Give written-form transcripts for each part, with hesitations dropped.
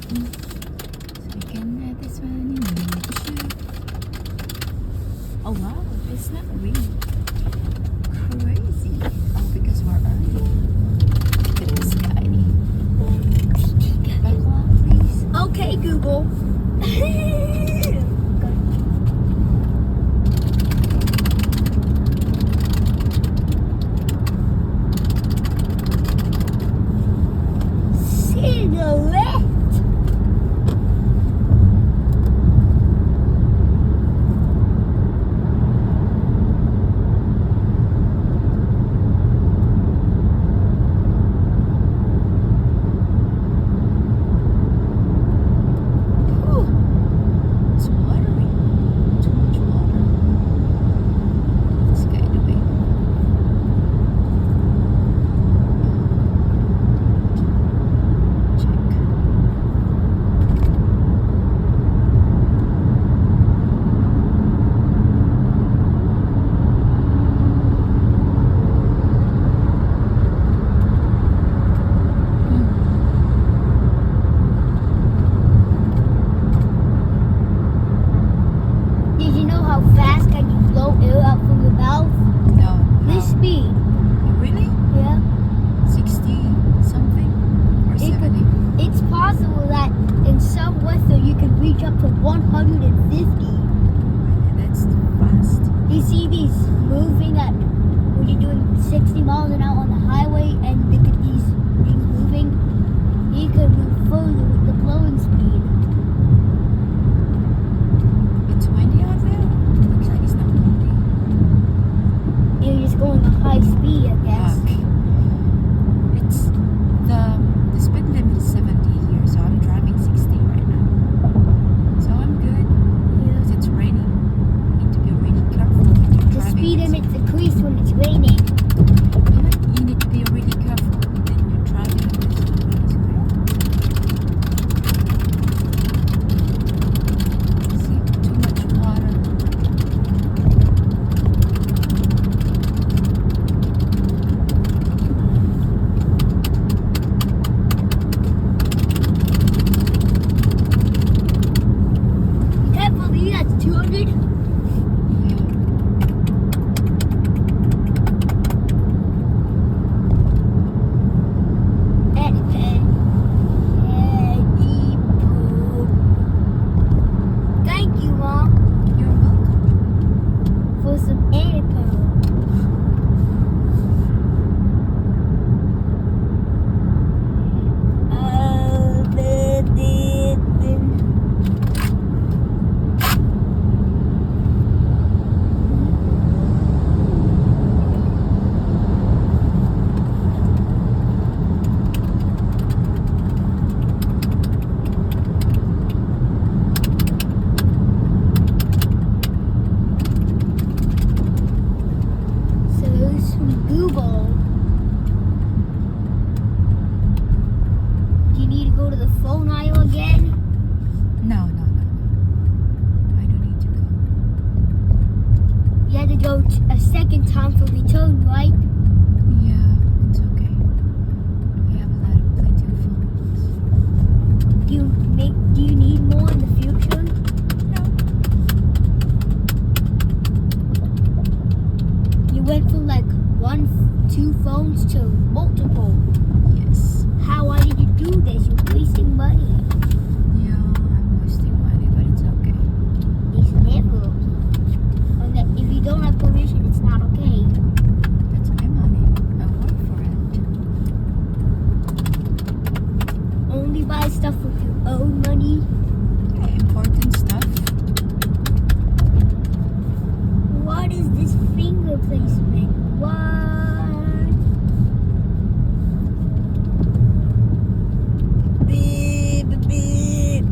So we can add this one in the Oh wow, it's not really crazy. Oh, because we're early. Look at this guy. Buckle up, please. Okay, Google. Cigarette. It's watery. Too much water. This guy anyway. Check. Did you know how fast can you blow air out from your mouth? No. This how? speed. Oh, really? Yeah. 60 something? Or It 70? It's possible that in some weather you can reach up to 150. That's fast. You see these moving at when you're doing 60 miles an hour on the highway, and look at these things moving. You could move further with the blowing speed. It's windy out there? Looks like it's not windy. You're just going at high speed, I guess. Okay. It's the speed limit is 70 here, so I'm driving 60 right now. So I'm good. Because it's raining. You need to be really careful when you're The driving. speed limit's decreased when it's raining. You need to be really careful when you're driving because the wind is great. See, too much water. Can't believe that's 200. Yeah. Thank you, Mom, You're welcome. for some airport. So there's some Google. Do you need to go to the phone aisle again? No. I don't need to go. You had to go a second time for return, right? Yeah, it's okay. We have a lot of plenty of phones. Do you need more in the future? No. You went from like 2 phones to multiple. Yes. Why did you do this? You're wasting money. Yeah, I'm wasting money, but it's okay. It's never. And that if you don't have permission, it's not okay. That's my money. I work for it. Only buy stuff with your own money. Yeah, important stuff. What is this finger placement? What? Beep, beep.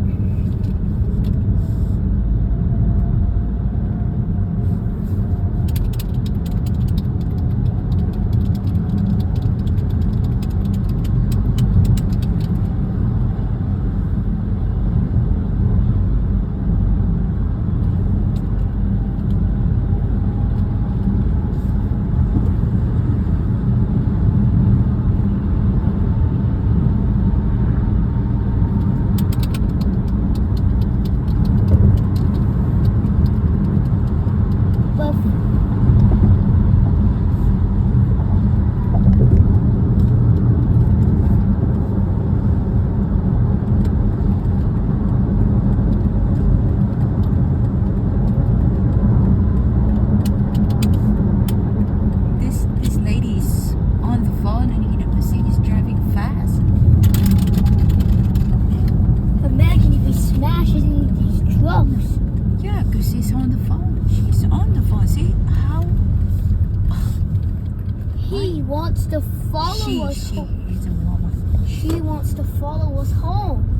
us home. is a woman. She wants to follow us home.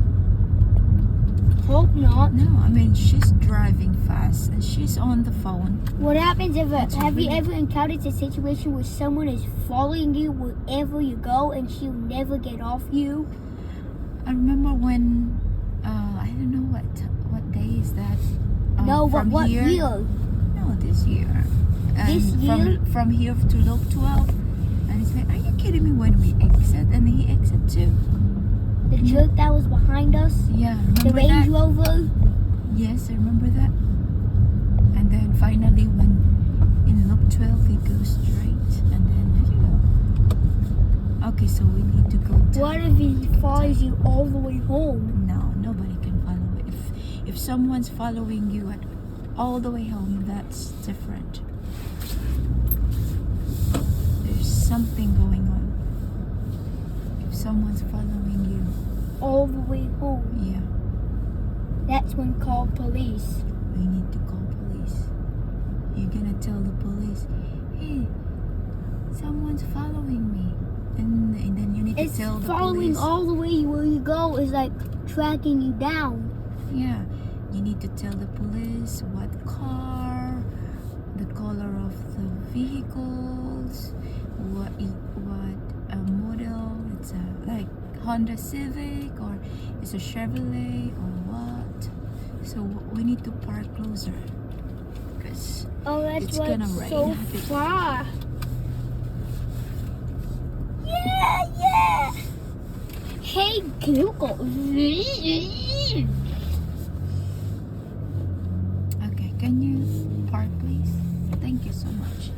Hope not. No, I mean she's driving fast and she's on the phone. What happens if That's have you really- ever encountered a situation where someone is following you wherever you go and she'll never get off you? I remember when I don't know what day is that. No, from what here, year? No, this year. And This year? From here to Loop 12, and he's like, "Are you kidding me?" When we exit, and he exit too. The truck that was behind us? Yeah, The remember Range that? Rover? Yes, I remember that. And then finally, when in Loop 12, he goes straight, and then there you go. Okay, so we need to go down. What if he follows you all the way home? No, nobody can follow it. If someone's following you all the way home, that's different. There's something going on. If someone's following you, All the way home. yeah, That's when call police. we need to call police. You're gonna tell the police, "Hey, someone's following me," and then you need It's to tell the following police. all the way where you go is like tracking you down. Yeah, you need to tell the police what car, the color of the vehicles, what model. It's a like Honda Civic or it's a Chevrolet or what. So we need to park closer because Oh, that's It's why gonna it's rain. so far. Yeah. Hey, Google. okay, can you park please? Thank you so much.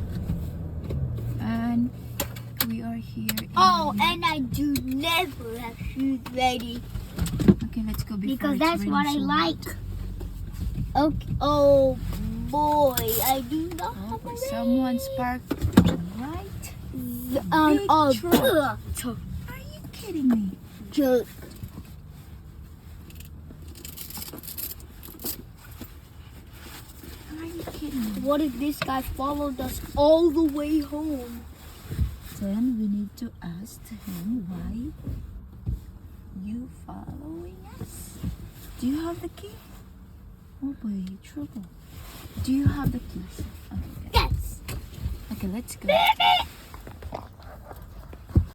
And we are here. Oh, and I do never have shoes ready Okay, let's go before because it's that's raining what I so like. hard. Okay. Oh boy, I do not Oh, have but a someone's parked right. Big truck. Are you kidding me? Jerk. Are you kidding me? What if this guy followed us all the way home? Then we need to ask him why you following us. Do you have the key? Oh boy, trouble. Do you have the keys? Okay, Yes. okay, let's go.